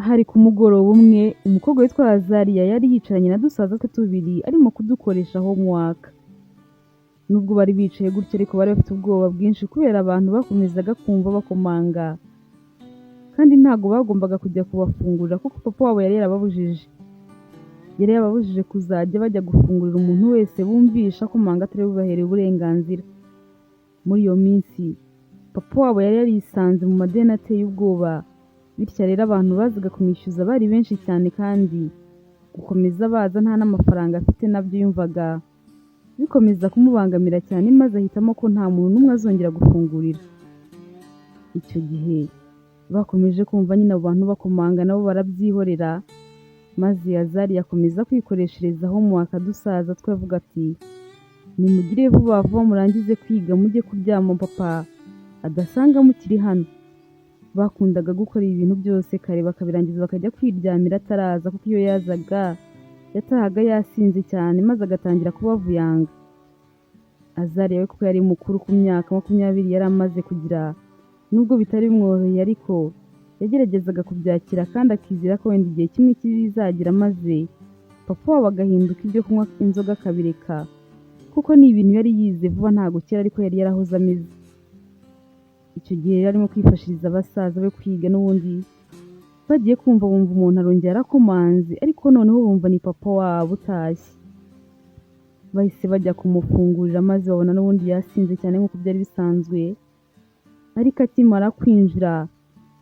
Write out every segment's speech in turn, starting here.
Hari ku mugoroba umwe umukobwa witwa Azariya yari yicaranye na dusaza twe tubiri arimo kudukoresha homework. Nubwo bari bicaye gutyo ariko bari bafite ubwoba bwinshi kubera abantu bakomezaga kumva bakomanga, kandi ntago bagombaga kujya kubafungurira kuko papa wabo yari yarababujije kuzajya bajya gufungurira umuntu wese bumvisha akomanga atari bubahereye uburenganzira. Muri iyo minsi papa wabo yari yarisanze mu madeni ateye ubwoba, bityo rero abantu bazaga kumwishyuza bari benshi cyane, kandi gukomeza baza nta n'amafaranga afite nabyo yumvaga bikomeza kumubangamira cyane, maze ahitamo ko nta muntu n'umwe azongera gufungurira. Icyo gihe bakomeje kumva nyine abo bantu bakomanga nabo barabyihorera, maze Azariya akomeza kwikoreshereza homework dusaza twe avuga ati nimugire vuba vuba murangize kwiga mujye kuryama papa adasanga mukiri hano. Bakundaga gukora ibintu byose kare bakabirangiza bakajya kwiryamira ataraza, kuko iyo yazaga yatahaga yasinze cyane maze agatangira kubavuyanga. Azariya we kuko yari mukuru ku myaka 20 yari amaze kugira, nubwo bitari bimworoheye ariko yageragezaga kubyakira kandi akizera ko wenda igihe kimwe kizagira maze papa wabo agahinduka ibyo kunywa inzoga akabireka, kuko ni ibintu yari yize vuba ntago kera ariko yari yarahoze ameze. Icyo gihe yari arimo kwifashiriza abasaza be kwiga, n'ubundi bagiye kumva bumva umuntu arongera arakomanze, ariko noneho bumva ni papa wabo utashye. Bahise bajya kumufungurira maze babona n'ubundi yasinze cyane nk'uko byari bisanzwe, ariko akimara kwinjira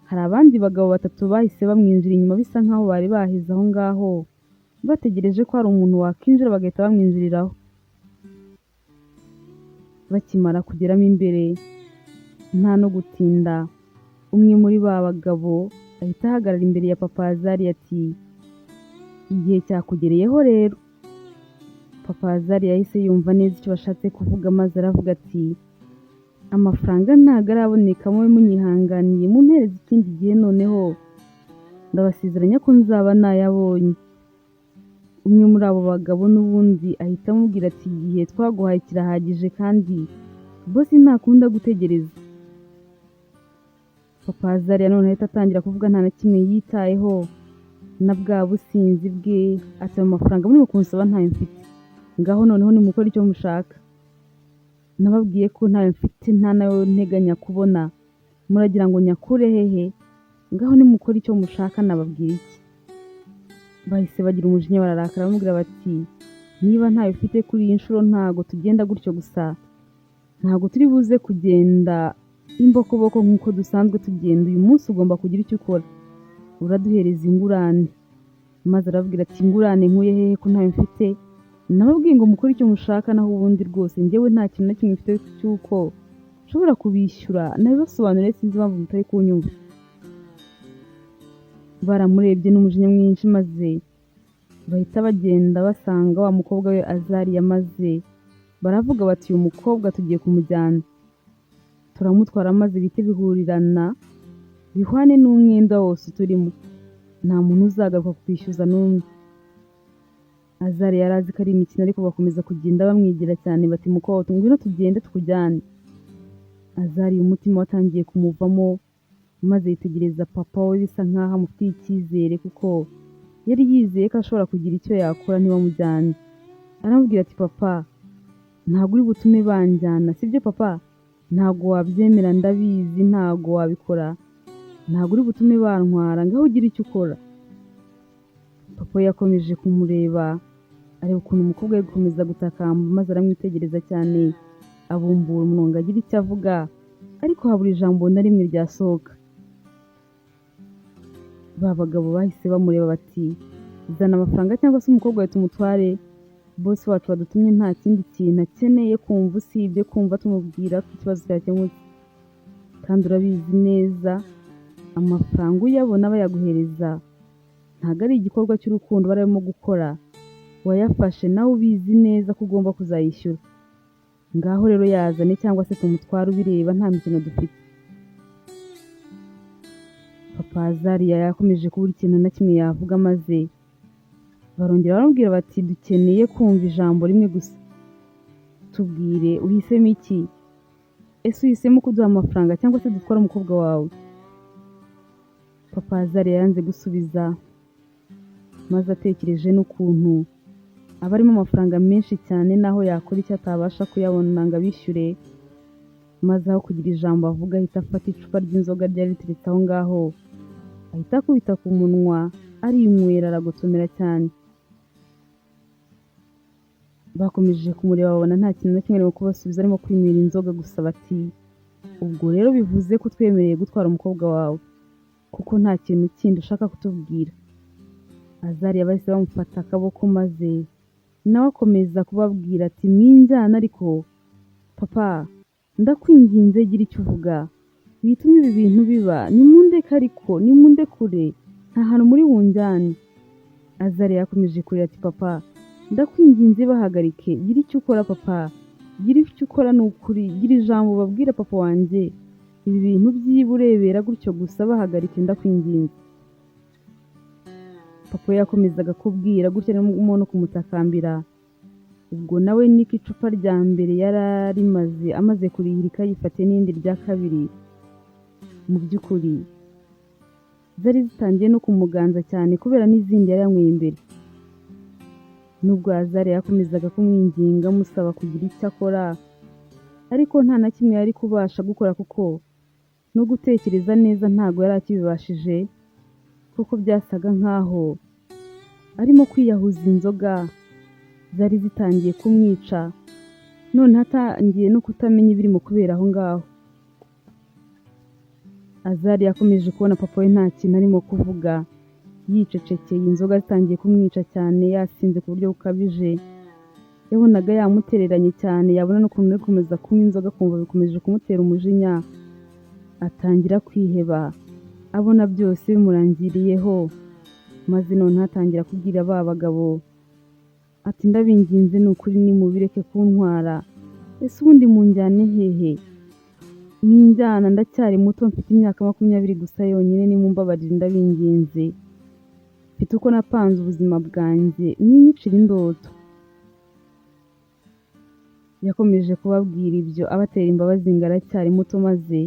hari abandi bagabo 3 bahise bamwinjira inyuma bisa nkaho bari bahize aho ngaho bategereje ko hari umuntu wakinjira bagahita bamwinjiriraho. Bakimara kugeramo imbere nta no gutinda, umwe muri ba bagabo ahita ahagarara imbere ya papa Azariya ati igihe cyakugereyeho rero. Papa Azariya yahise yumva neza icyo bashatse kuvuga maze aravuga ati amafaranga ntago araboneka, mube munyihanganiye mumpereze ikindi gihe, noneho ndabasezeranya ko nzaba nayabonye. Umwe muri abo bagabo n'ubundi ahita amubwira ati igihe twaguhaye kirahagije kandi bosi ntakunda gutegereza. Papa Azariya none ahita atangira kuvuga nta na kimwe yitayeho na bwa businzi bwe, ati ayo mafaranga muri kunsaba ntayo mfite, ngaho noneho nimukora icyo mushaka. Nababwiye ko ntayo mfite nta nayo nteganya kubona, muragira ngo nyakure hehe? Ngaho nimukora icyo mushaka nababwiye iki? Bahise bagira umujinya bararakara bamubwira bati niba ntayo ufite kuri iyi nshuro ntago tugenda gutyo gusa, ntago turi buze kugenda imbokoboko nk'uko dusanzwe tugenda, uyu munsi ugomba kugira icyo ukora, uraduhereza ingurane. Maze arababwira ati ingurane nkuye hehe ko ntayo mfite? Nababwiye ngo mukore icyo mushaka, naho ubundi rwose njyewe nta kintu na kimwe mfite cy'uko nshobora kubishyura, nabibasobanuriye sinzi impamvu mutari kunyumva. Baramurebye n'umujinya mwinshi maze bahita bagenda basanga wa mukobwa we Azariya, maze baravuga bati uyu mukobwa tugiye kumujyana, turamutwara maze bite bihurirana bihwane n'umwenda wose turimo, nta muntu uzagaruka kwishyuza n'umwe. Azariya yarazi ko ari imikino ariko bakomeza kugenda bamwigira cyane bati mukobwa ngwino tugende tukujyane. Azariya umutima watangiye kumuvamo maze yitegereza papa we bisa nkaho amufitiye icyizere, kuko yari yizeye ko ashobora kugira icyo yakora ntibamujyane. Aramubwira ati papa ntabwo uri butume banjyana sibyo papa? Ntabwo wabyemera ndabizi, ntabwo wabikora, ntabwo uri butume bantwara, ngaho ugira icyo ukora. Papa yakomeje kumureba areba ukuntu umukobwa ari gukomeza gutakamba, maze aramwitegereza cyane abumbura umunwa ngo agire icyo avuga, ariko habura ijambo na rimwe ryasohoka. Ba bagabo bahise bamureba bati zana amafaranga cyangwa se umukobwa we tumutware, bosi wacu wadutumye nta kindi kintu akeneye kumva usibye kumva tumubwira ko ikibazo cyakemutse, kandi urabizi neza amafaranga uyabona bayaguhereza ntabwo ari igikorwa cy'urukundo barimo gukora, wayafashe nawe ubizi neza ko ugomba kuzayishyura. Ngaho rero yazane cyangwa se tumutware ubireba, nta mikino dufite. Papa Azariya yakomeje kubura ikintu na kimwe yavuga, maze barongera baramubwira bati dukeneye kumva ijambo rimwe gusa, tubwire uhisemo iki? Ese uhisemo kuduha amafaranga cyangwa se dutwara umukobwa wawe? Papa Azariya yanze gusubiza, maze atekereje n'ukuntu aba arimo amafaranga menshi cyane naho yakora icyo atabasha kuyabona ngo abishyure, maze aho kugira ijambo avuga ahita afata icupa ry'inzoga ryari riteretse aho ngaho, ahita akubita ku munwa arinywera aragotomera cyane. Bakomeje kumureba babona nta kintu na kimwe arimo kubasubiza, arimo kwinywera inzoga gusa. Bati ubwo rero bivuze ko twemereye gutwara umukobwa wawe, kuko nta kintu kindi ushaka kutubwira. Azariya bahise bamufata akaboko, maze nawe akomeza kubabwira ati mwinjyana, ariko papa ndakwinginze gira icyo uvuga, bituma ibi bintu biba, nimundeke, ariko nimundekure, nta hantu muri bunjyane. Azariya yakomeje kurira ati papa ndakwinginze bahagarike, gira icyo ukora papa, gira icyo ukora, ni ukuri, gira ijambo babwire papa wanjye, ibi bintu byiba urebera gutyo gusa, bahagarike ndakwinginze. Papa yakomezaga kubwira gutya no kumutakambira. Ubwo nawe niko icupa rya mbere yari amaze kurihirika, yifate n'indi rya kabiri. Mu by'ukuri zari zitangiye no kumuganza cyane kubera n'izindi yari yanyweye imbere. Nubwo Azariya yakomezaga kumwinginga amusaba kugira icyo akora, ariko nta na kimwe yari kubasha gukora, kuko no gutekereza neza ntabwo yari akibibashije, kuko byasaga nkaho arimo kwiyahuza. Inzoga zari zitangiye kumwica, none hatangiye no kutamenya ibirimo kubera aho ngaho. Azariya yakomeje kubona papa we nta kintu arimo kuvuga, yicecekeye. Inzoga zitangiye kumwica cyane, yasinze ku buryo bukabije, yabonaga yamutereranye cyane, yabona n'ukuntu ari gukomeza kunywa inzoga akumva bikomeje kumutera umujinya. Atangira kwiheba, abona byose bimurangiriyeho, maze none hatangira kubwira ba bagabo ati ndabinginze ni ukuri nimubireke kuntwara, ese ubundi munjyane hehe? Ninjyana ndacyari muto, mfite imyaka 20 gusa yonyine, nimumbabarire ndabinginze, mfite uko napanze ubuzima bwanjye, mwinyicira indoto. Yakomeje kubabwira ibyo abatera imbabazi ngo aracyari muto, maze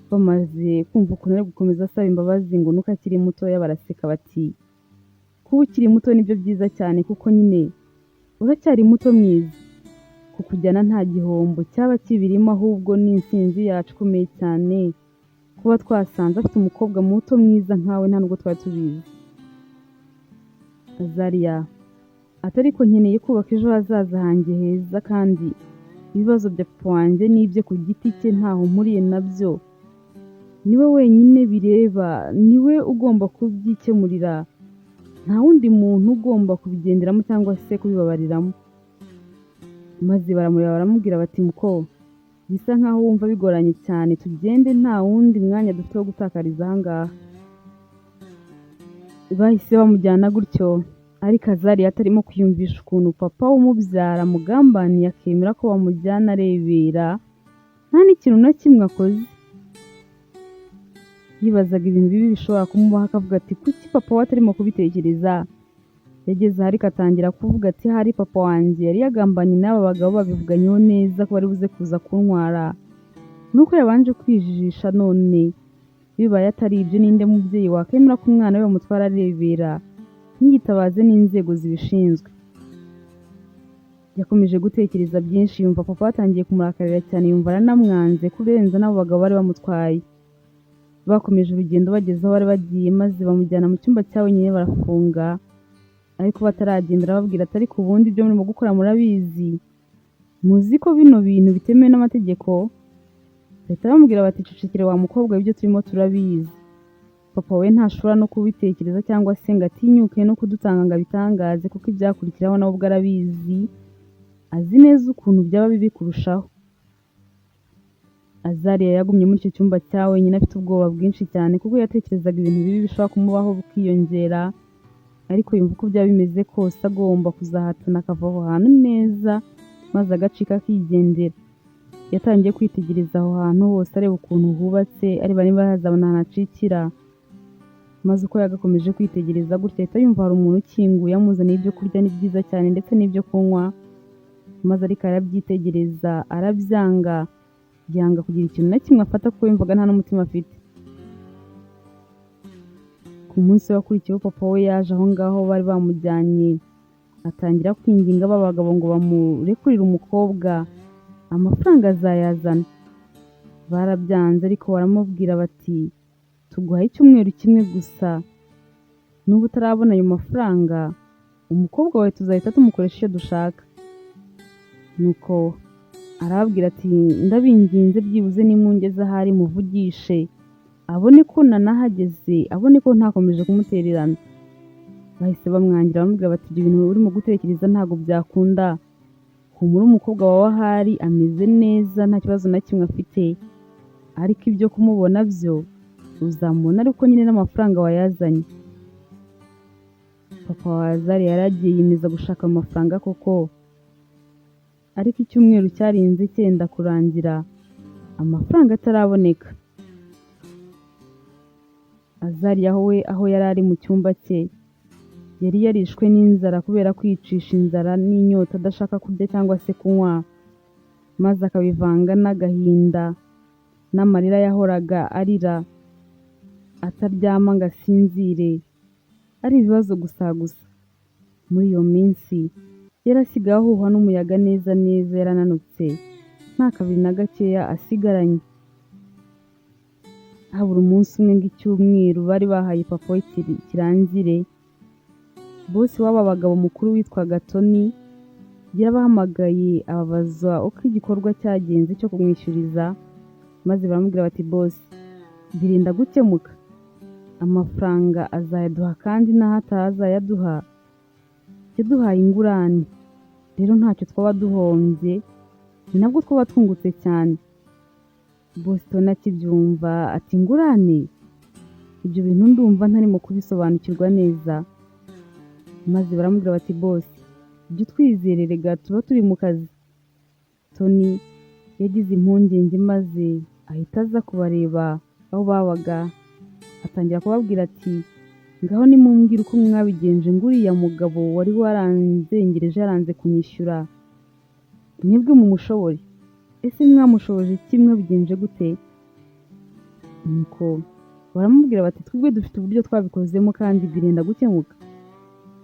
bamaze kumva ukuntu ari gukomeza asaba imbabazi ngo nuko akiri mutoya, baraseka bati kuba ukiri muto nibyo byiza cyane, kuko nyine uracyari muto mwiza, kukujyana nta gihombo cyaba kibirimo, ahubwo ni intsinzi yacu ikomeye cyane kuba twasanze afite umukobwa muto mwiza nkawe, nta nubwo twari tubizi. Azariya ati ariko nkeneye kubaka ejo hazaza hanjye heza, kandi ibibazo bya papa wanjye n'ibye ku giti cye ntaho mpuriye nabyo, niwe wenyine bireba, niwe ugomba kubyikemurira, nta wundi muntu ugomba kubigenderamo cyangwa se kubibabariramo. Maze baramureba baramubwira bati muko bisa nkaho wumva bigoranye cyane, tugende, nta wundi mwanya dufite wo gutakariza aha ngaha. Bahise bamujyana gutyo, ariko Azariya atarimo kwiyumvisha ukuntu papa w'umubyara mugambaniye akemera ko bamujyana arebera, nta n'ikintu na kimwe akoze. Yibazaga ibintu bibi bishobora kumubaho, akavuga ati kuki papa we atarimo kubitekereza? Yageze aho ariko atangira kuvuga ati hari papa wanjye yari yagambanye n'aba bagabo, babivuganyeho neza ko bari buze kuza kuntwara, nuko yabanje kwijijisha. None bibaye atari ibyo, ninde mubyeyi wakemera ko umwana we bamutwara arebera ntiyitabaze n'inzego zibishinzwe? Yakomeje gutekereza byinshi, yumva papa batangiye kumurakarira cyane, yumva aranamwanze kurenza n'abo bagabo bari bamutwaye. Bakomeje urugendo, bageze aho bari bagiye, maze bamujyana mu cyumba cya wenyine barafunga. Ariko bataragenda arababwira ati ariko ubundi ibyo murimo gukora murabizi, muzi ko bino bintu bitemewe n'amategeko? Bahita bamubwira bati cecekere wa mukobwa, ibyo turimo turabizi. Papa we ntashobora no kubitekereza cyangwa se ngo atinyuke no kudutanga ngo abitangaze, kuko ibyakurikiraho nawe ubwo arabizi, azi neza ukuntu byaba bibi kurushaho. Azariya yagumye muri icyo cyumba cya wenyine afite ubwoba bwinshi cyane, kuko yatekerezaga ibintu bibi bishobora kumubaho bukiyongera, ariko yumva uko byaba bimeze kose agomba kuzahatana akava aho hantu neza, maze agacika akigendera. Yatangiye kwitegereza aho hantu hose, areba ukuntu hubatse, areba niba hazabona ahantu acikira. Maze uko yagakomeje kwitegereza gutya, ahita yumva hari umuntu ukinguye amuzaniye ibyo kurya, ni byiza cyane ndetse n'ibyo kunywa. Maze ariko arabyitegereza arabyanga, yanga kugira ikintu na kimwe afata, kuko yumvaga nta n'umutima afite. ku munsi wakurikiyeho papa we yaje aho ngaho bari bamujyanye atangira kwinginga ba bagabo ngo bamurekurire umukobwa amafaranga azayazana. Barabyanze ariko baramubwira bati tuguhaye icyumweru kimwe gusa, nuba utarabona ayo mafaranga umukobwa wawe tuzahita tumukoresha icyo dushaka. Nuko arababwira ati ndabinginze byibuze nimungeze ahari muvugishe abone ko nanahageze, abone ko ntakomeje kumutererana. Bahise bamwangira bamubwira bati ibyo bintu urimo gutekereza ntabwo byakunda, humura umukobwa wawe ahari ameze neza nta kibazo na kimwe afite, ariko ibyo kumubona byo uzamubona ariko nyine n'amafaranga wayazanye. Papa wa Azari yaragiye yemeza gushaka amafaranga koko, ariko icyumweru cyarinze cyenda kurangira amafaranga ataraboneka. Azari aho yari ari mu cyumba cye yari yarishwe n'inzara kubera kwicisha inzara n'inyota adashaka kurya cyangwa se kunywa, maze akabivanga n'agahinda n'amarira yahoraga arira ataryama ngo asinzire, ari ibibazo gusa. Muri iyo minsi yarasigaye ahuhwa n'umuyaga neza neza, yarananutse nta kabiri na gakeya asigaranye. Habura umunsi umwe ngo icyumweru bari bahaye papa we kirangire, bose w'aba bagabo mukuru witwaga Tony yarabahamagaye ababaza uko igikorwa cyagenze cyo kumwishyuriza, maze baramubwira bati bosi birinda gukemuka, amafaranga azayaduha kandi n'aho atazayaduha yaduhaye ingurane, rero ntacyo twaba duhombye, ni nabwo twaba twungutse cyane. Bosi Tony akibyumva ati ingurane, ibyo bintu ndumva ntarimo kubisobanukirwa neza. Maze baramubwira bati bosi jya utwizerere tuba turi mu kazi. Tony yagize impungenge maze ahita aza kubareba aho babaga, atangira kubabwira ati ngaho nimumbwire uko mwabigenje nguriya mugabo wari waranzengereje yaranze kunyishyura, mwebwe mumushobore, ese mwamushoboje iki, mwabigenje gute? Nuko baramubwira bati twebwe dufite uburyo twabikozemo kandi birinda gukemuka.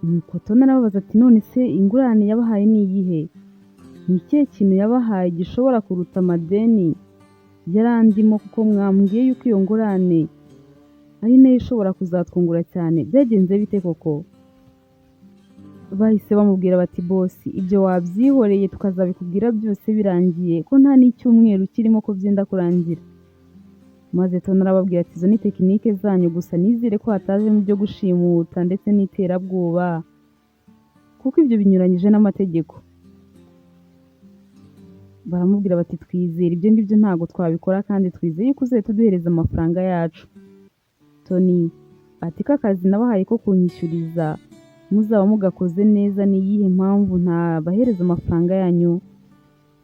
Nuko Tony arababaza ati none se ingurane yabahaye ni iyihe? Ni ikihe kintu yabahaye gishobora kuruta amadeni yarandimo, kuko mwambwiye yuko iyo ngurane ari nayo ishobora kuzatwungura cyane, byagenze bite koko? Bahise bamubwira bati bosi ibyo wabyihoreye tukazabikubwira byose birangiye, ko nta n'icyumweru kirimo ko byenda kurangira. Maze Tony arababwira ati izo ni tekinike zanyu gusa, nizere ko hatajemo ibyo gushimuta ndetse n'iterabwoba, kuko ibyo binyuranyije n'amategeko. Baramubwira bati twizere ibyo ngibyo ntabwo twabikora kandi twizeye ko uzahita uduhereza amafaranga yacu. Tony ati ko akazi nabahaye ko kunyishyuriza muzaba mugakoze neza, ni iyihe mpamvu ntabahereza amafaranga yanyu?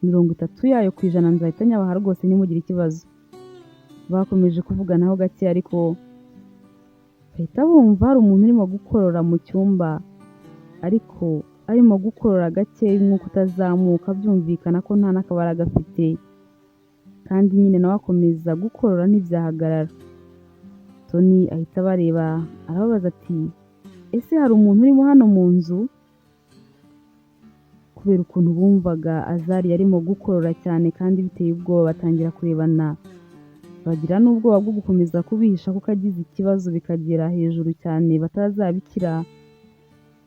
30 yayo ku ijana nzahita nyabaha rwose nimugire ikibazo. Bakomeje kuvuganaho gake ariko bahita bumva hari umuntu urimo gukorora mu cyumba, ariko arimo gukorora gake nk'uko utazamuka, byumvikana ko nta n'akabara gafite, kandi nyine nawe akomeza gukorora ntibyahagarara. Tony ahita abareba arababaza ati ese hari umuntu urimo hano mu nzu? Kubera ukuntu bumvaga Azari yarimo gukorora cyane kandi biteye ubwoba, batangira kurebana, bagira n'ubwoba bwo gukomeza kubihisha kuko agize ikibazo bikagera hejuru cyane batazabikira.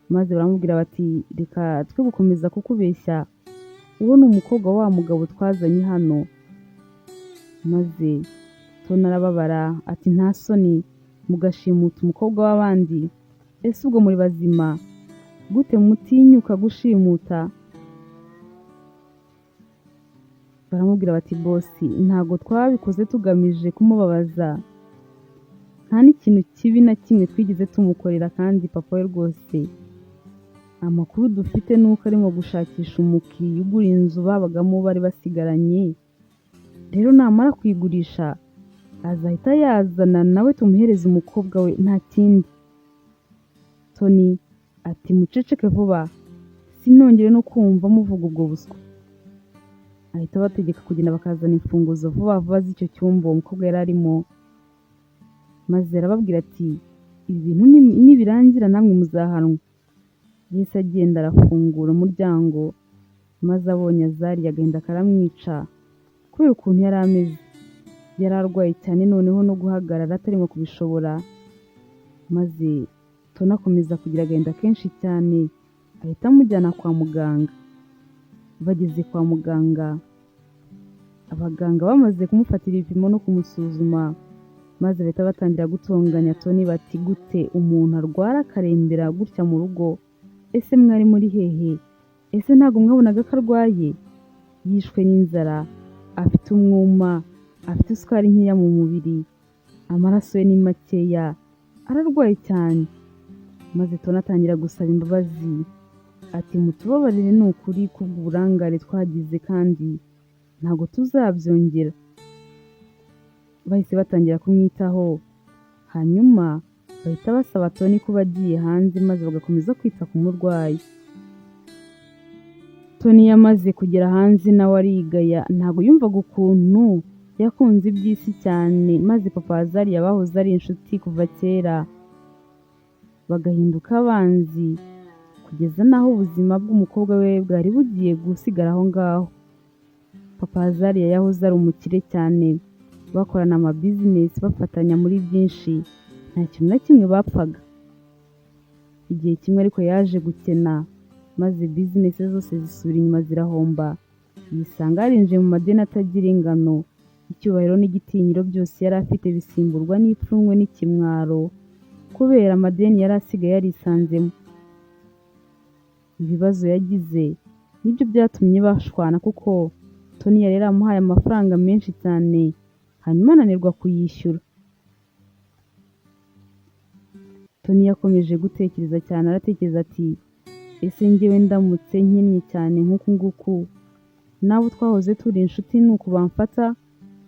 Maze baramubwira bati reka twe gukomeza kukubeshya, uwo ni umukobwa wa mugabo twazanye hano. Maze Tony arababara ati nta soni mugashimuta umukobwa w'abandi, ese ubwo muri bazima gute mutinyuka gushimuta? Baramubwira bati bosi ntabwo twabikoze tugamije kumubabaza, nta n'ikintu kibi na kimwe twigeze tumukorera, kandi papa we rwose amakuru dufite nuko arimo gushakisha umukiriya ugura inzu babagamo bari basigaranye, rero namara kuyigurisha azahita yazana nawe tumuhereze umukobwa we, nta kindi. Tony ati muceceke vuba sinongere no kumva muvuga ubwo buswa. Ahita bategeka kugenda bakazana imfunguzo vuba vuba z'icyo cyumba umukobwa yari arimo, maze arababwira ati ibi bintu nibirangira namwe muzahanwa. Yahise agenda arafungura umuryango maze abonye Azariya agahinda karamwica kubera ukuntu yari ameze. Yari arwaye cyane noneho no guhagarara atarimo kubishobora, maze Tony akomeza kugira agahinda kenshi cyane ahita amujyana kwa muganga. Bageze kwa muganga, abaganga bamaze kumufatira ibipimo no kumusuzuma, maze bahita batangira gutonganya Tony bati gute umuntu arwara akarembera gutya mu rugo? Ese mwari muri hehe? Ese ntabwo mwabonaga ko arwaye? Yishwe n'inzara, afite umwuma, afite isukari nkeya mu mubiri, amaraso ye ni makeya, ararwaye cyane. Maze Tony atangira gusaba imbabazi ati mutubabarire ni ukuri kubw'uburangare twagize kandi ntabwo tuzabyongera. Bahise batangira kumwitaho, hanyuma bahita basaba Tony kuba agiye hanze maze bagakomeza kwita ku murwayi. Tony yamaze kugera hanze nawe arigaya, ntabwo yumvaga ukuntu yakunze iby'isi cyane, maze papa Azariya bahoze ari inshuti kuva kera bagahinduka abanzi, kugeza n'aho ubuzima bw'umukobwa we bwari bugiye gusigara aho ngaho. Papa Azariya yahoze ari umukire cyane, bakorana amabizinesi bafatanya muri byinshi, nta kintu na kimwe bapfaga. Igihe kimwe ariko yaje gukena, maze bizinesi zose zisubira inyuma zirahomba, yisanga yarinjiye mu madeni atagira ingano, icyubahiro n'igitinyiro byose yari afite bisimburwa n'ipfunwe n'ikimwaro kubera amadeni yari asigaye yarisanzemo. Ibibazo yagize nibyo byatumye bashwana kuko Tony yari yaramuhaye amafaranga menshi cyane, hanyuma ananirwa kuyishyura. Tony yakomeje gutekereza cyane, aratekereza ati ese njyewe ndamutse nkennye cyane nk'uku nguku, nabo twahoze turi inshuti ni uku bamfata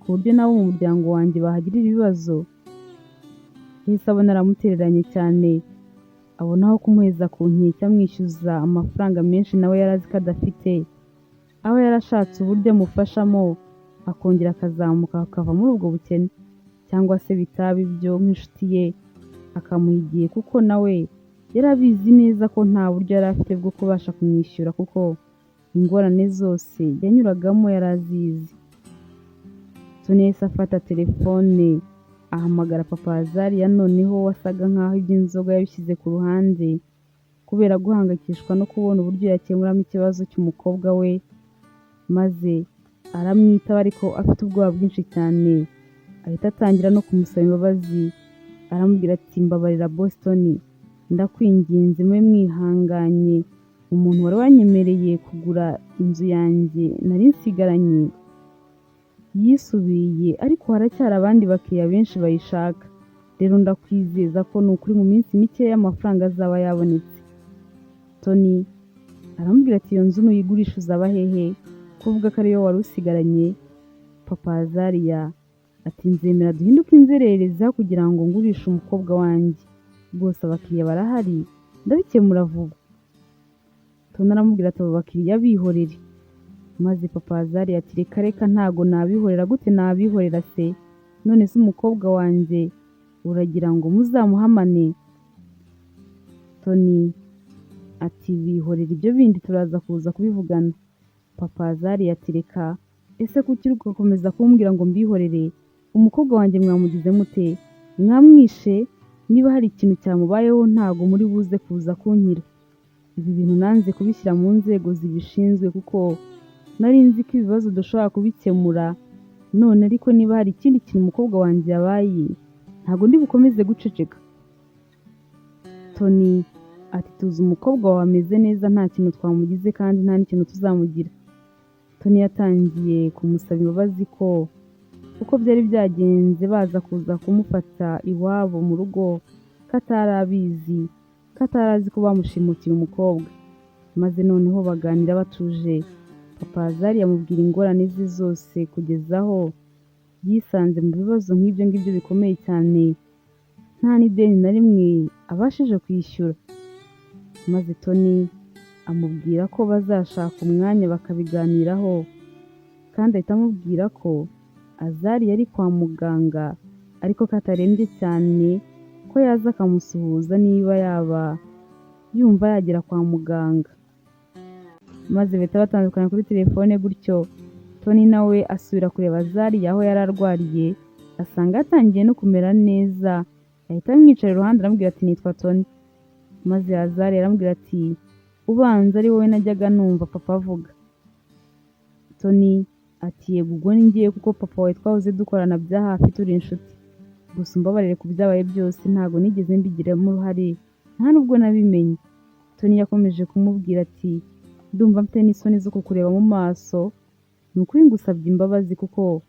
ku buryo nabo mu muryango wanjye bahagirira ibibazo? Yahise abona aramutereranye cyane, abonaho kumuheza ku nkeke amwishyuza amafaranga menshi nawe yari azi ko adafite, aho yarashatse uburyo amufashamo akongera akazamuka akava muri ubwo bukene, cyangwa se bitaba ibyo nk'inshuti ye akamuhigiye kuko nawe yari abizi neza ko nta buryo yari afite bwo kubasha kumwishyura kuko ingorane zose yanyuragamo yari azizi. Tony yahise afata telefone ahamagara papa Azariya, noneho wasaga nk'aho iby'inzoga yabishyize ku ruhande kubera guhangayikishwa no kubona uburyo yakemuramo ikibazo cy'umukobwa we, maze aramwitaba ariko afite ubwoba bwinshi cyane, ahita atangira no kumusaba imbabazi, aramubwira ati mbabarira Boston, ndakwinginze mube mwihanganye, umuntu wari wanyemereye kugura inzu yanjye nari nsigaranye yisubiye, ariko haracyari abandi bakiriya benshi bayishaka, rero ndakwizeza ko ni ukuri mu minsi mikeya amafaranga azaba yabonetse. Tony aramubwira ati iyo nzu nuyigurisha uzaba hehe? Kuvuga ko ariyo wari usigaranye? Papa Azariya ati nzemera duhinduke inzererezi kugira ngo ngurishe umukobwa wanjye, rwose abakiriya barahari ndabikemura vuba. Tony aramubwira ati abo bakiriya bihorere, maze papa Azariya ati reka reka ntago nabihorera. Gute nabihorera se? None se umukobwa wanjye uragira ngo muzamuhamane? Tony ati bihorera, ibyo bindi turaza kuza kubivugana. Papa Azariya ati reka, ese kuki uri gukomeza kumbwira ngo mbihorere? Umukobwa wanjye mwamugize mute? Mwamwishe? Niba hari ikintu cyamubayeho ntago muri buze kuza kunkira. Ibi bintu nanze kubishyira mu nzego zibishinzwe kuko nari nzi ko ibibazo dushobora kubikemura, none ariko niba hari ikindi kintu umukobwa wanjye yabaye ntago ndi bukomeze guceceka. Tony ati tuzi umukobwa wawe ameze neza, nta kintu twamugize kandi nta n'ikintu tuzamugira. Tony yatangiye kumusaba imbabazi ko uko byari byagenze baza kuza kumufata iwabo mu rugo katari abizi, katari azi ko bamushimutiye umukobwa, maze noneho baganira batuje. Papa Azariya amubwira ingorane ze zose kugeza aho yisanze mu bibazo nk'ibyo ngibyo bikomeye cyane, nta n'ideni na rimwe abashije kwishyura. Maze Tony amubwira ko bazashaka umwanya bakabiganiraho, kandi ahita amubwira ko Azariya ari kwa muganga ariko katarembye cyane, ko yaza akamusuhuza niba yaba yumva yagera kwa muganga. Maze bahita batandukana kuri telefone gutyo. Tony nawe asubira kureba Azariya aho yari arwariye, asanga yatangiye no kumera neza. Ahita amwicara iruhande aramubwira ati nitwa Tony. Maze Azariya aramubwira ati ubanza ari wowe najyaga numva papa avuga. Tony ati yego ubwo ni ngiye kuko papa wawe twahoze dukorana bya hafi turi inshuti. Gusa umbabarire ku byabaye byose ntabwo nigeze mbigiramo uruhare, nta nubwo nabimenye. Tony yakomeje kumubwira ati ndumva mfite n'isoni zo kukureba mu maso, ni ukuri ngusabye imbabazi kuko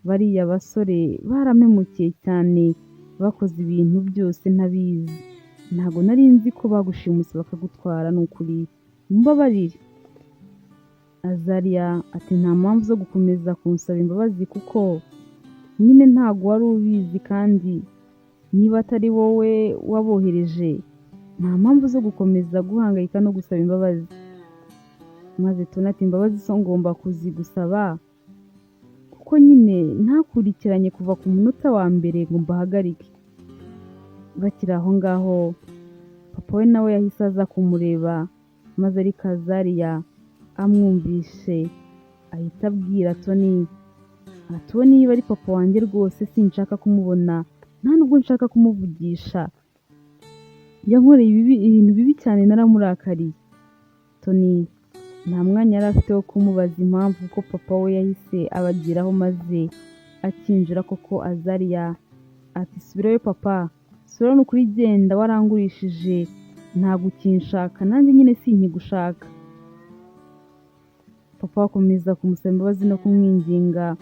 bariya basore barampemukiye cyane, bakoze ibintu byose ntabizi. Ntabwo nari nzi ko bagushimuse bakagutwara, ni ukuri mumbabarire. Azariya ati nta mpamvu zo gukomeza kunsaba imbabazi kuko nyine ntabwo wari ubizi, kandi niba atari wowe wabohereje nta mpamvu zo gukomeza guhangayika no gusaba imbabazi. Maze Tony ati imbabazi zo ngomba kuzigusaba kuko nyine ntakurikiranye kuva ku munota wa mbere ngo mbahagarike. Bakiri aho ngaho papa we nawe yahise aza kumureba, maze ariko Azariya amwumvishe ahita abwira Tony ati uwo niba ari papa wanjye rwose sinshaka kumubona, nta nubwo nshaka kumuvugisha, yankoreye ibintu bibi cyane naramurakariye. Tony nta mwanya yari afite wo kumubaza impamvu kuko papa we yahise abageraho, maze akinjira koko Azariya ati subirayo papa, subirayo ni ukuri genda warangurishije, ntabwo ukinshaka nanjye nyine sinkigushaka. Papa akomeza kumusaba imbabazi no kumwinginga,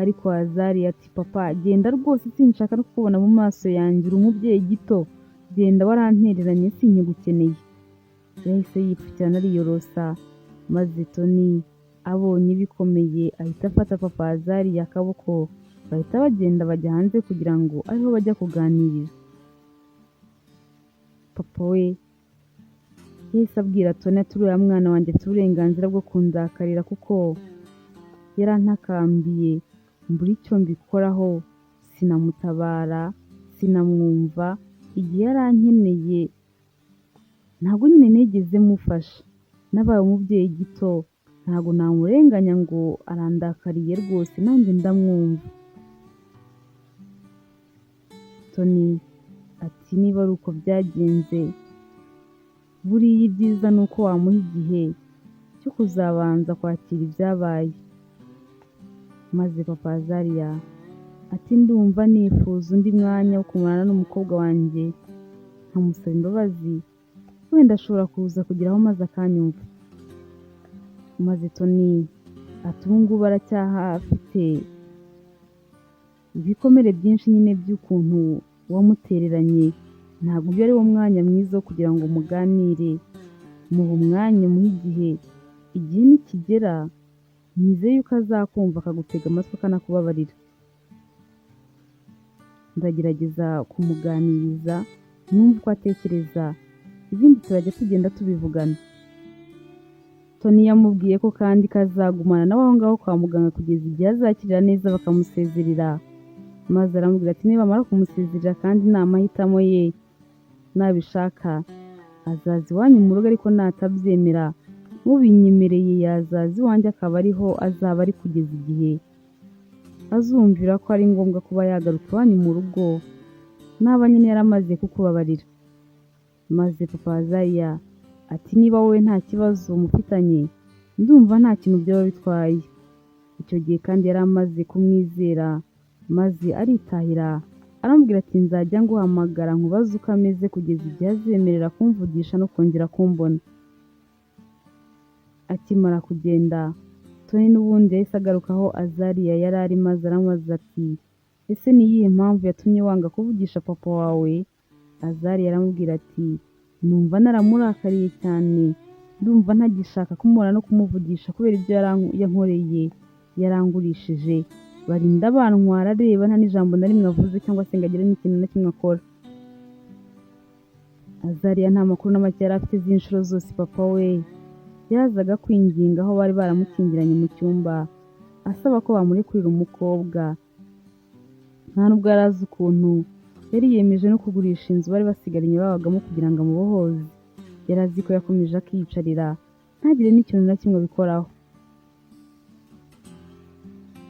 ariko Azariya ati papa genda rwose sinshaka no kukubona mu maso yanjye, uri umubyeyi gito, genda warantereranye sinkigukeneye. Yahise yipfukirana ariyorosa, maze Tony abonye bikomeye ahita afata papa Azariya akaboko, bahita bagenda bajya hanze kugira ngo ariho bajya kuganirira. Papa we yahise abwira Tony ati uriya mwana wanjye afite uburenganzira bwo kundakarira kuko yarantakambiye, mbura icyo mbikoraho, sinamutabara, sinamwumva igihe yarankeneye, ntabwo nyine nigeze mufasha, nabaye umubyeyi gito, ntabwo namurenganya ngo arandakariye rwose nanjye ndamwumva. Tony ati niba ari uko byagenze, buriya ibyiza ni uko wamuha igihe cyo kuzabanza kwakira ibyabaye. Maze papa Azariya ati ndumva nifuza undi mwanya wo kumarana n'umukobwa wanjye nkamusaba imbabazi, wenda ashobora kuza kugeraho maze akanyumva. Maze Tony ati ubu ngubu aracyahafite ibikomere byinshi nyine by'ukuntu wamutereranye, ntabwo ibyo ari wo mwanya mwiza wo kugira ngo muganire, muhe umwanya, muhe igihe nikigera nizeye yuko azakumva akagutega amatwi akanakubabarira. Ndagerageza kumuganiriza numva uko atekereza, ibindi turajya tugenda tubivugana. Tony yamubwiye ko kandi kazagumana nawe aho ngaho kwa muganga kugeza igihe azakirira neza bakamusezerera. Maze aramubwira ati nibamara kumusezerera kandi ni amahitamo ye, nabishaka azaza iwanyu mu rugo, ariko natabyemera mubinyemereye yazaza iwanjye akaba ariho azaba ari kugeza igihe azumvira ko ari ngombwa kuba yagaruka iwanyu mu rugo, naba nyine yaramaze kukubabarira. Maze papa Azariya ati niba wowe nta kibazo mufitanye, ndumva nta kintu byaba bitwaye. Icyo gihe kandi yari amaze kumwizera, maze aritahira aramubwira ati nzajya nguhamagara nkubaze uko ameze kugeza igihe azemerera kumvugisha no kongera kumbona. Akimara kugenda Tony n'ubundi yahise agaruka aho Azariya yari ari, maze aramubaza ati ese ni iyihe mpamvu yatumye wanga kuvugisha papa wawe? Azariya aramubwira ati numva naramurakariye cyane, ndumva ntagishaka kumubona no kumuvugisha kubera ibyo yankoreye, yarangurishije, barinda bantwara areba nta n'ijambo na rimwe avuze cyangwa se ngo agire n'ikintu na kimwe akora. Azariya nta makuru na make yari afite z'inshuro zose papa we yazaga kwinginga aho bari baramukingiranye mu cyumba asaba ko bamurekurira umukobwa. Nta nubwo yari azi ukuntu Yari yiyemeje no kugurisha inzu bari basigaranye babagamo kugira ngo amubohoze. Yari azi ko yakomeje akiyicarira ntagire n'ikintu na kimwe abikoraho.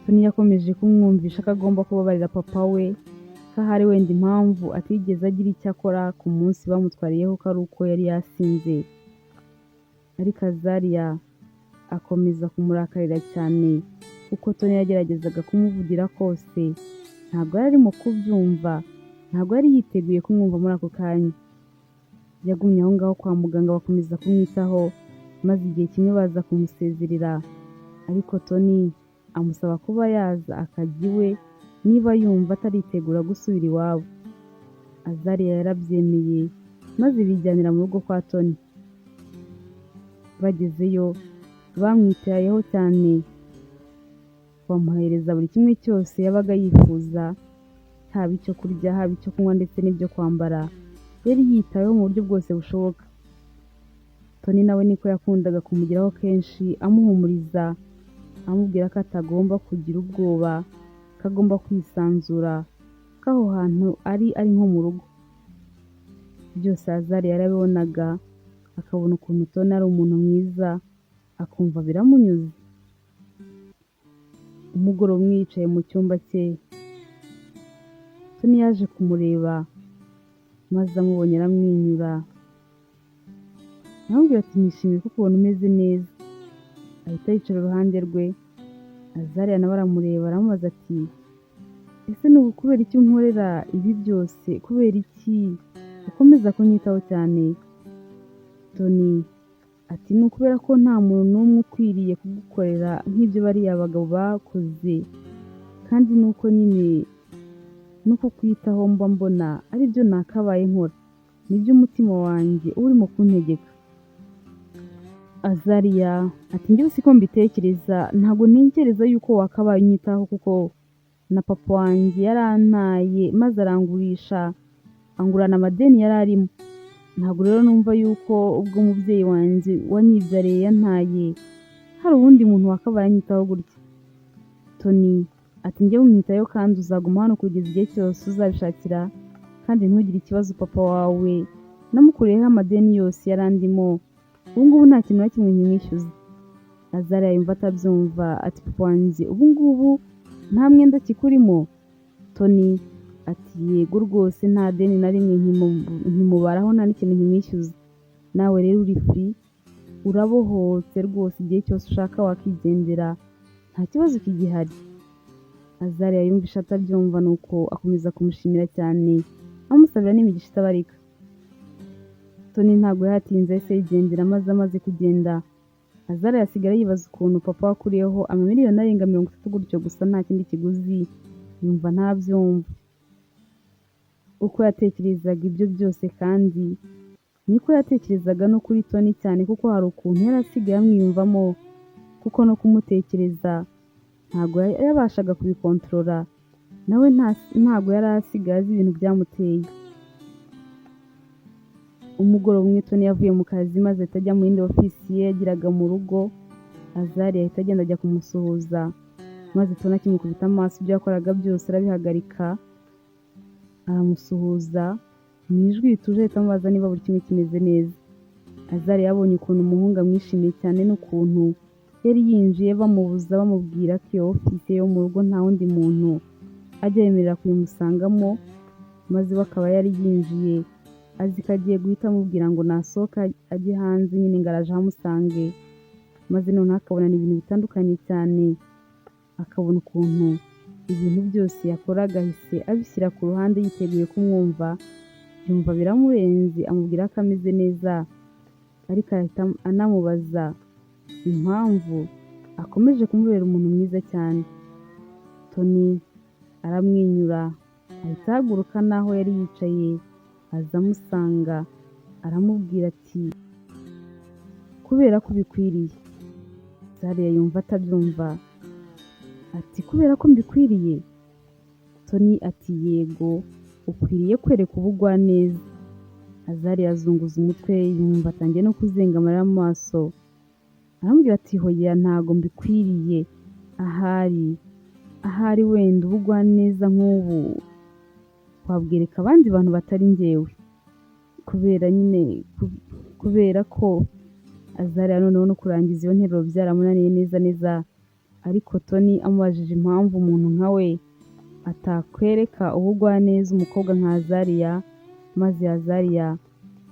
Tony yakomeje kumwumvisha ko agomba kubabarira papa we, ko ahari wenda impamvu atigeze agira icyo akora ku munsi bamutwariyeho ko ari uko yari yasinze. Ariko Azariya akomeza kumurakarira cyane kuko Tony yageragezaga kumuvugira kose. Ntabwo yari arimo kubyumva, ntabwo yari yiteguye kumwumva muri ako kanya. Yagumye aho ngaho kwa muganga bakomeza kumwitaho, maze igihe kimwe baza kumusezerera, ariko Tony amusaba kuba yaza akajya iwe niba yumva ataritegura gusubira iwabo. Azariya yarabyemeye maze bijyanira mu rugo kwa Tony. Bagezeyo bamwitayeho cyane, bamuhereza buri kimwe cyose yabaga yifuza, haba icyo kurya, haba icyo kunywa ndetse n'ibyo kwambara. Yari yitayeho mu buryo bwose bushoboka. Tony nawe niko yakundaga kumugeraho kenshi, amuhumuriza, amubwira ko atagomba kugira ubwoba, ko agomba kwisanzura, ko aho hantu ari nko mu rugo. Byose Azariya yarabibonaga, akabona ukuntu Tony ari umuntu mwiza, akumva biramunyuze. Umugoroba umwe yicaye mu cyumba cye, Tony yaje kumureba, maze amubonye aramwenyura. Aramubwira ati nishimiye ko ukubona umeze neza. Ahita yicara iruhande rwe. Azariya nawe aramureba aramubaza ati ese ni kubera iki unkorera ibi byose? Kubera iki ukomeza kunyitaho cyane? Tony ati ni ukubera ko nta muntu n'umwe ukwiriye kugukorera nk'ibyo bariya bagabo bakoze, kandi nuko nyine nuko kwitaho mba mbona ari byo nakabaye nkora, nibyo umutima wanjye urimo kuntegeka. Azariya ati njyewe siko mbitekereza, ntabwo ntekereza yuko wakabaye unyitaho kuko na papa wanjye yarantaye maze arangurisha, angurana amadeni yari arimo. Ntabwo rero numva yuko ubwo umubyeyi wanjye wanyibyariye yantaye hari uwundi muntu wakabaye anyitaho gutya. Tony ati njyewe umwitayeho kandi uzaguma hano kugeza igihe cyose uzabishakira, kandi ntugire ikibazo. Papa wawe namukuriyeho amadeni yose yari andimo, ubu ngubu nta kintu na kimwe nkimwishyuza. Azariya yumva atabyumva ati papa wanjye ubu ngubu nta mwenda kikurimo? Tony ati yego rwose nta deni na rimwe nkimubaraho, nta n'ikintu nkimwishyuza. Nawe rero uri free, urabohotse rwose, igihe cyose ushaka wakigendera, nta kibazo kigihari. Azariya yumvisha atabyumva nuko akomeza kumushimira cyane, amusabira n'imigisha itabarika. Tony ntabwo yatinze ese yigendera, maze amaze kugenda Azariya asigara yibaza ukuntu papa wakuriyeho amamiliyoni arenga 30 gutyo gusa nta kindi kiguzi, yumva ntabyumva. Uko yatekerezaga ibyo byose kandi niko yatekerezaga no kuri Tony cyane, kuko hari ukuntu yari asigaye amwiyumvamo, kuko no kumutekereza ntabwo yabashaga kubikontorora. Nawe ntabwo yari asigaye azi ibintu byamuteye. Umugoroba umwe Tony yavuye mu kazi maze ahita ajya mu yindi ofisi ye yagiraga mu rugo. Azariya ahita agenda ajya kumusuhuza, maze Tony akimukubita amaso ibyo yakoraga byose arabihagarika, aramusuhuza mu ijwi rituje ahita amubaza niba buri kimwe kimeze neza. Azariya yabonye ukuntu umuhungu amwishimiye cyane n'ukuntu yari yinjiye bamubuza bamubwira ko iyo ofisi yo mu rugo nta wundi muntu ajya yemerera kuyimusangamo, maze we akaba yari yinjiye azi ko agiye guhita amubwira ngo nasohoka ajye hanze nyine ngo araje amusange. Maze noneho akabona ibintu bitandukanye cyane, akabona ukuntu ibintu byose yakoraga ahise abishyira ku ruhande yiteguye kumwumva. Yumva biramurenze, amubwira ko ameze neza, ariko ahita anamubaza impamvu akomeje kumubera umuntu mwiza cyane. Tony aramwenyura ahita ahaguruka n'aho yari yicaye aza amusanga, aramubwira ati kubera ko bikwiriye. Azariya yumva atabyumva ati kubera ko mbikwiriye? Tony ati yego, ukwiriye kwereka ubugwaneza. Azariya azunguza umutwe yumva atangiye no kuzenga amarira mu maso, aramubwira ati hoya ntago mbikwiriye, ahari wenda ubugwaneza nk'ubu wabwereka abandi bantu batari njyewe, kubera ko Azariya noneho no kurangiza iyo nteruro byaramunaniye neza neza, ariko Tony amubajije impamvu umuntu nka we atakwereka ubugwaneza umukobwa nka Azariya, maze Azariya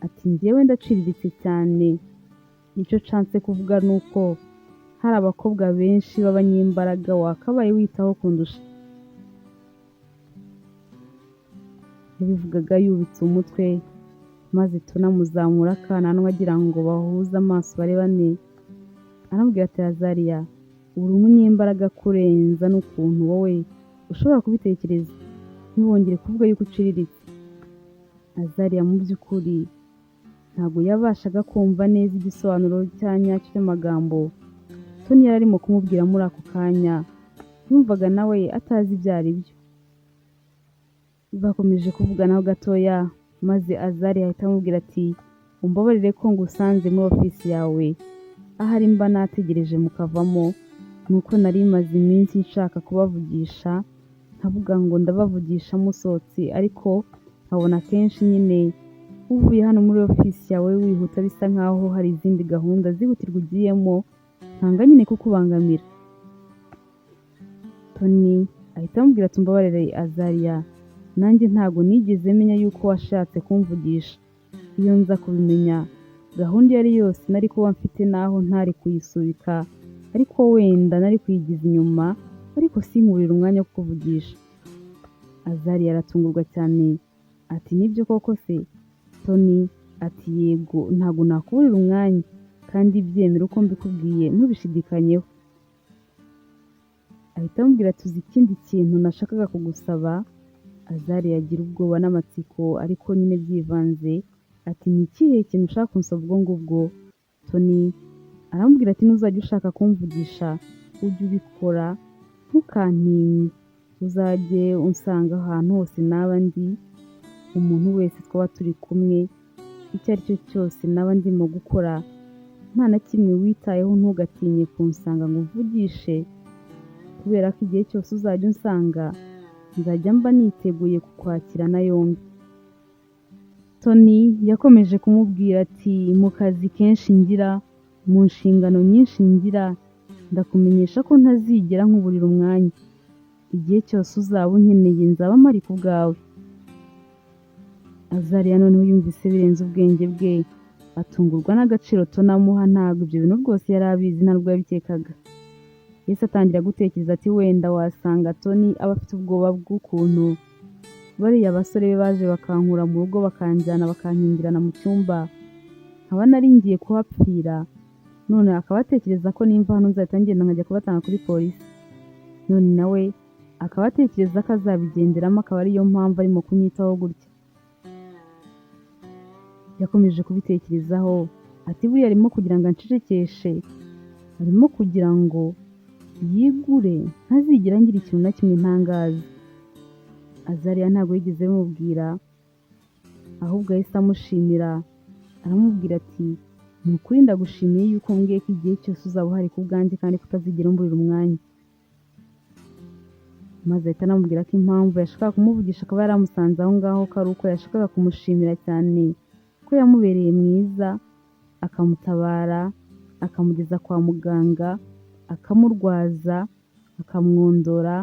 ati njyewe ndaciriritse cyane, icyo nshatse kuvuga ni uko hari abakobwa benshi b'abanyembaraga wakabaye witaho kundusha. Yabivugaga yubitse umutwe, maze tunamuzamura akananwa agira ngo bahuze amaso barebane. Aramubwira ati Azariya, uri umunyembaraga kurenza n'ukuntu wowe ushobora kubitekereza, ntiwongere kuvuga yuko uciriritse. Azariya mu by'ukuri ntabwo yabashaga kumva neza igisobanuro cya nyacyo cy'amagambo Tony yari arimo kumubwira muri ako kanya, yumvaga nawe atazi ibyo ari byo. Bakomeje kuvuganaho gatoya, maze Azariya ahita amubwira ati umbabarire ko ngusanze muri ofisi yawe, ahari mba nategereje mukavamo, nuko nari maze iminsi nshaka kubavugisha, nkavuga ngo ndabavugisha musohotse, ariko nkabona kenshi nyine uvuye hano muri ofisi yawe wihuta bisa nkaho hari izindi gahunda zihutirwa ugiyemo, ntanga nyine kukubangamira. Tony ahita amubwira ati umbabarire Azariya, nanjye ntabwo nigeze menya yuko washatse kumvugisha. Iyo nza kubimenya gahunda iyo ari yose nari kuba mfite naho ntari kuyisubika, ariko wenda nari kuyigiza inyuma, ariko sinkurira umwanya wo kukuvugisha. Azariya aratungurwa cyane ati nibyo koko se? Tony ati yego, ntabwo nakuburira umwanya, kandi byemera uko mbikubwiye ntubishidikanyeho. Ahita amubwira ati uzi ikindi kintu nashakaga kugusaba? Azariya agira ubwoba n'amatsiko ariko nyine byivanze, ati ni ikihe kintu ushaka kunsaba ubwo ngubwo? Tony aramubwira ati nuzajya ushaka kumvugisha ujye ubikora, ntukantinye, uzajye unsanga ahantu hose naba ndi, umuntu wese twaba turi kumwe, icyo ari cyo cyose naba ndimo gukora, nta na kimwe witayeho, ntugatinye kunsanga ngo umvugishe, kubera ko igihe cyose uzajya unsanga nzajya mba niteguye kukwakirana yombi. Tony yakomeje kumubwira ati mu kazi kenshi ngira, mu nshingano nyinshi ngira, ndakumenyesha ko ntazigera nkuburira umwanya, igihe cyose uzaba unkeneye nzaba mpari ku bwawe. Azariya noneho yumvise birenze ubwenge bwe, atungurwa n'agaciro Tony amuha, ntabwo ibyo bintu rwose yari abizi, ntabwo yabikekaga. Yahise atangira gutekereza ati wenda wasanga Tony aba afite ubwoba bw'ukuntu bariya basore be baje bakankura mu rugo bakanjyana bakankingirana mu cyumba, nkaba nari ngiye kuhapfira, none akaba atekereza ko nimva hano nzahita ngenda nkajya kubatanga kuri polisi, none nawe akaba atekereza ko azabigenderamo, akaba ariyo mpamvu arimo kunyitaho gutya. Yakomeje kubitekerezaho ati buriya arimo kugira ngo anshishekeshe, arimo kugira ngo yigure ntazigera ngira ikintu na kimwe ntangaza. Azariya ntabwo yigeze bimubwira, ahubwo yahise amushimira, aramubwira ati ni ukuri ndagushimiye yuko mbwiye ko igihe cyose uzaba uhari ku bwanjye kandi kutazigera umburira umwanya. Maze ahita anamubwira ko impamvu yashakaga kumuvugisha akaba yaramusanze aho ngaho, ko ari uko yashakaga kumushimira cyane ko yamubereye mwiza, akamutabara, akamugeza kwa muganga, akamurwaza, akamwondora,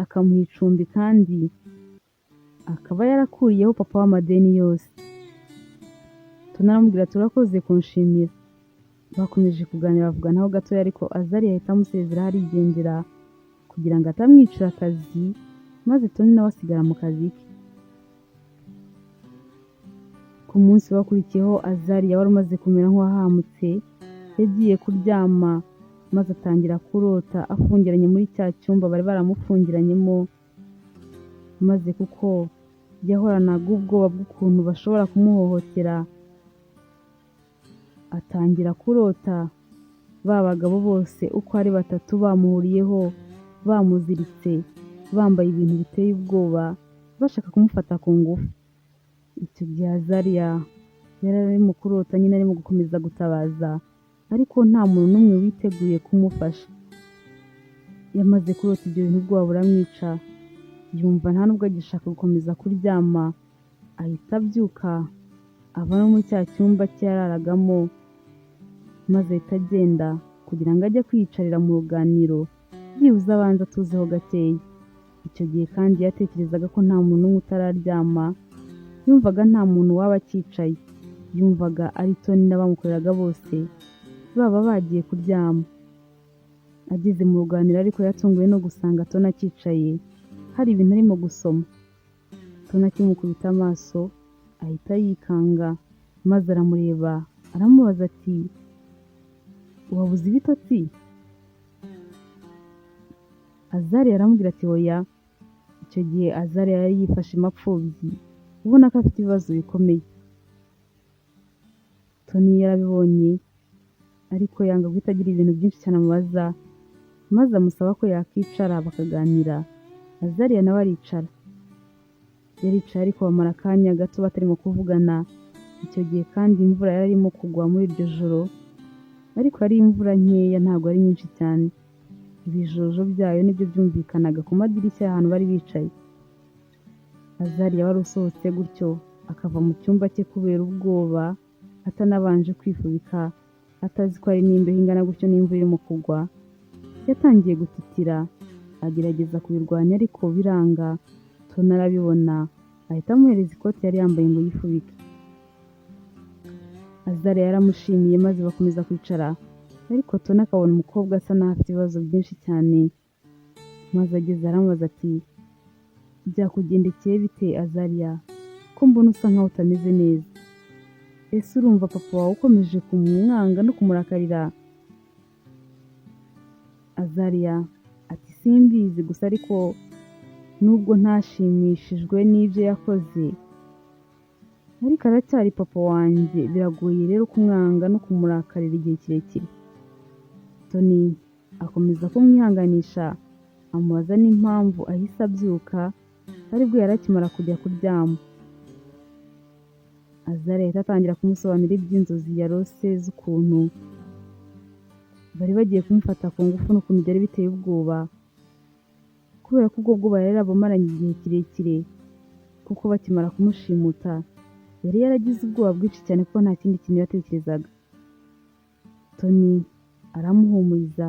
akamuha icumbi, kandi akaba yarakuriyeho papa w'amadeni yose. Tunaramubwira turakoze kunshimira. Bakomeje kuganira bavuganaho gatoya, ariko Azariya ahita amusezera arigendera kugira ngo atamwicira akazi, maze Tony nawe asigara mu kazi ke. Ku munsi wakurikiyeho Azariya wari umaze kumera nk'uwahamutse, yagiye kuryama maze atangira kurota afungiranye muri cya cyumba bari baramufungiranyemo, maze kuko yahoranaga ubwoba bw'ukuntu bashobora kumuhohotera, atangira kurota ba bagabo bose uko ari batatu bamuhuriyeho, bamuziritse, bambaye ibintu biteye ubwoba, bashaka kumufata ku ngufu. Icyo gihe Azariya yari arimo kurota nyine arimo gukomeza gutabaza, ariko nta muntu n'umwe witeguye kumufasha. Yamaze kurota ibyo bintu ubwoba buramwica, yumva nta nubwo agishaka gukomeza kuryama, ahita abyuka ava no muri cya cyumba cye yararagamo, maze ahita agenda kugira ngo ajye kwiyicarira mu ruganiro byibuze abanza atuzeho gakeya. Icyo gihe kandi yatekerezaga ko nta muntu n'umwe utararyama, yumvaga nta muntu waba akicaye, yumvaga ari Tony n'abamukoreraga bose baba bagiye kuryama. Ageze mu ruganiro ariko yatunguwe no gusanga Tony akicaye hari ibintu arimo gusoma. Tony akimukubita amaso ahita yikanga, maze aramureba aramubaza ati wabuze ibitotsi? Azariya aramubwira ati oya. Icyo gihe Azariya yari yifashe mapfubyi ubona ko afite ibibazo bikomeye. Tony yarabibonye ariko yanga guhita agira ibintu byinshi cyane amubaza, maze amusaba ko yakicara bakaganira. Azariya nawe aricara. Yaricaye ariko bamara akanya gato batarimo kuvugana. Icyo gihe kandi imvura yari irimo kugwa muri iryo joro, ariko ari imvura nkeya ntabwo ari nyinshi cyane. Ibijojo byayo nibyo byumvikanaga ku madirishya y'ahantu bari bicaye. Azariya wari usohotse gutyo akava mu cyumba cye kubera ubwoba, atanabanje kwifubika, atazi ko ari n'imbeho ingana gutyo n'imvura irimo kugwa. Yatangiye gutitira, agerageza kubirwanya ariko biranga. Tony arabibona ahita amuhereza ikoti yari yambaye ngo yifubike. Azariya yaramushimiye maze bakomeza kwicara, ariko Tony akabona umukobwa asa n'aho afite ibibazo byinshi cyane, maze ageze aramubaza ati byakugendekeye bite Azariya, ko mbona usa nkaho utameze neza? Ese urumva papa wawe ukomeje kumwanga no kumurakarira? Azariya ati simbizi, gusa ariko nubwo ntashimishijwe n'ibyo yakoze, ariko aracyari papa wanjye, biragoye rero kumwanga no kumurakarira igihe kirekire. Tony akomeza kumwihanganisha, amubaza n'impamvu ahise abyuka aribwo yari akimara kujya kuryama. Azariya ahita atangira kumusobanurira iby'inzozi yarose z'ukuntu bari bagiye kumufata ku ngufu n'ukuntu byari biteye ubwoba, kubera ko ubwo bwoba yari yarabumaranye igihe kirekire, kuko bakimara kumushimuta yari yaragize ubwoba bwinshi cyane kuko nta kindi kintu yatekerezaga. Tony aramuhumuriza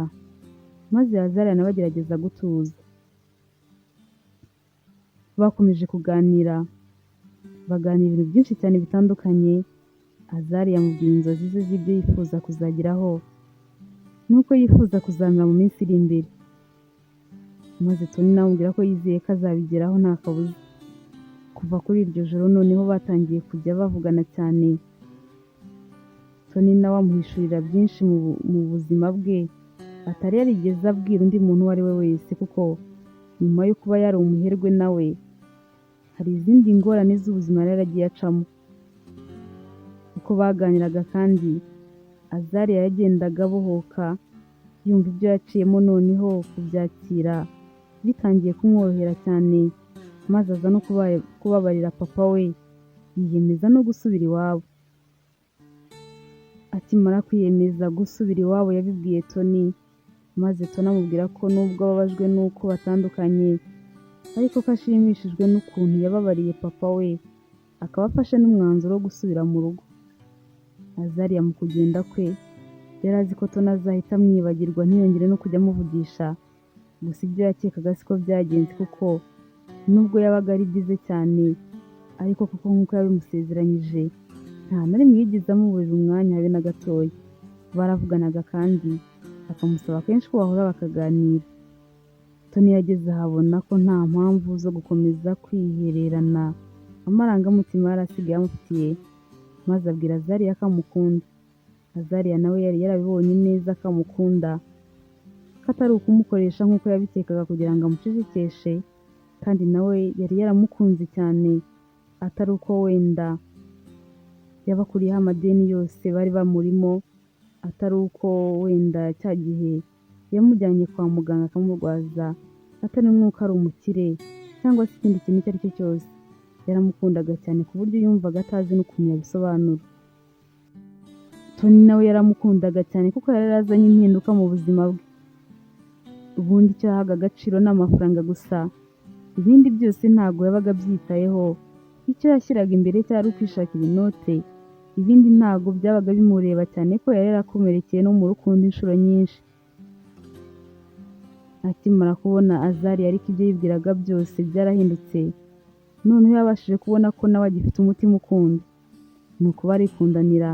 maze Azariya nawe agerageza gutuza. Bakomeje kuganira, baganira ibintu byinshi cyane bitandukanye. Azariya amubwira inzozi ze z'ibyo yifuza kuzageraho nuko yifuza kuzamera mu minsi iri imbere, maze Tony nawe amubwira ko yizeye ko azabigeraho nta kabuza. Kuva kuri iryo joro noneho batangiye kujya bavugana cyane. Tony nawe amuhishurira byinshi mu buzima bwe atari yarigeze abwira undi muntu uwo ari we wese, kuko nyuma yo kuba yari umuherwe nawe hari izindi ngorane z'ubuzima yari yaragiye acamo. Uko baganiraga kandi Azariya yagendaga abohoka, yumva ibyo yaciyemo, noneho kubyakira bitangiye kumworohera cyane, maze aza no kubabarira papa we, yiyemeza no gusubira iwabo. Akimara kwiyemeza gusubira iwabo yabibwiye Tony, maze Tony amubwira ko nubwo ababajwe n'uko batandukanye, ariko ko ashimishijwe n'ukuntu yababariye papa we, akaba afashe n'umwanzuro wo gusubira mu rugo. Azariya mu kugenda kwe yari azi ko Tony azahita amwibagirwa ntiyongere no kujya amuvugisha, gusa ibyo yakekaga siko byagenze, kuko nubwo yabaga ari byiza cyane, ariko kuko nk'uko yabimusezeranyije nta na rimwe yigeze amuburira umwanya habe na gatoya. Baravuganaga kandi akamusaba kenshi ko bahora bakaganira. Tony yageze ahabona ko nta mpamvu zo gukomeza kwihererana, amarangamutima yari asigaye amufitiye, maze abwira Azariya ko amukunda. Azariya nawe yari yarabibonye neza ko amukunda, ko atari ukumukoresha nk'uko yabikekaga kugira ngo amucecekeshe, kandi nawe yari yaramukunze cyane, atari uko wenda yabakuriyeho amadeni yose bari bamurimo, atari uko wenda cya gihe yamujyanye kwa muganga akamurwaza, atari nk'uko ari umukire cyangwa se ikindi kintu icyo ari cyo cyose. Yaramukundaga cyane ku buryo yumvaga atazi n'ukuntu yabisobanura. Tony nawe yaramukundaga cyane kuko yari yarazanye impinduka mu buzima bwe. Ubundi icyo yahaga agaciro ni amafaranga gusa, ibindi byose ntabwo yabaga abyitayeho. Icyo yashyiraga imbere cyari ukwishakira inote, ibindi ntabwo byabaga bimureba cyane ko yari yarakomerekeye no mu rukundo inshuro nyinshi. Akimara kubona Azari ariko ibyo yibwiraga byose byarahindutse, noneho yabashije kubona ko nawe agifite umutima ukunda. Nuko barikundanira,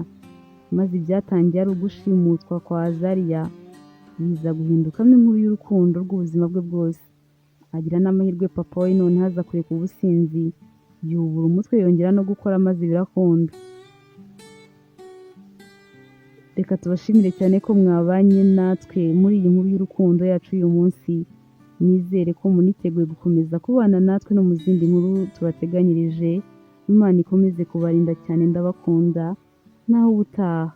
maze ibyatangiye ari ugushimutwa kwa Azariya biza guhindukamo inkuru y'urukundo rw'ubuzima bwe bwose. Agira n'amahirwe papa we noneho aza kureka ubusinzi, yubura umutwe yongera no gukora maze birakunda. Reka tubashimire cyane ko mwabanye natwe muri iyi nkuru y'urukundo yacu uyu munsi. Nizere ko muniteguye gukomeza kubana natwe no mu zindi nkuru tubateganyirije. Imana ikomeze kubarinda cyane, ndabakunda naho ubutaha.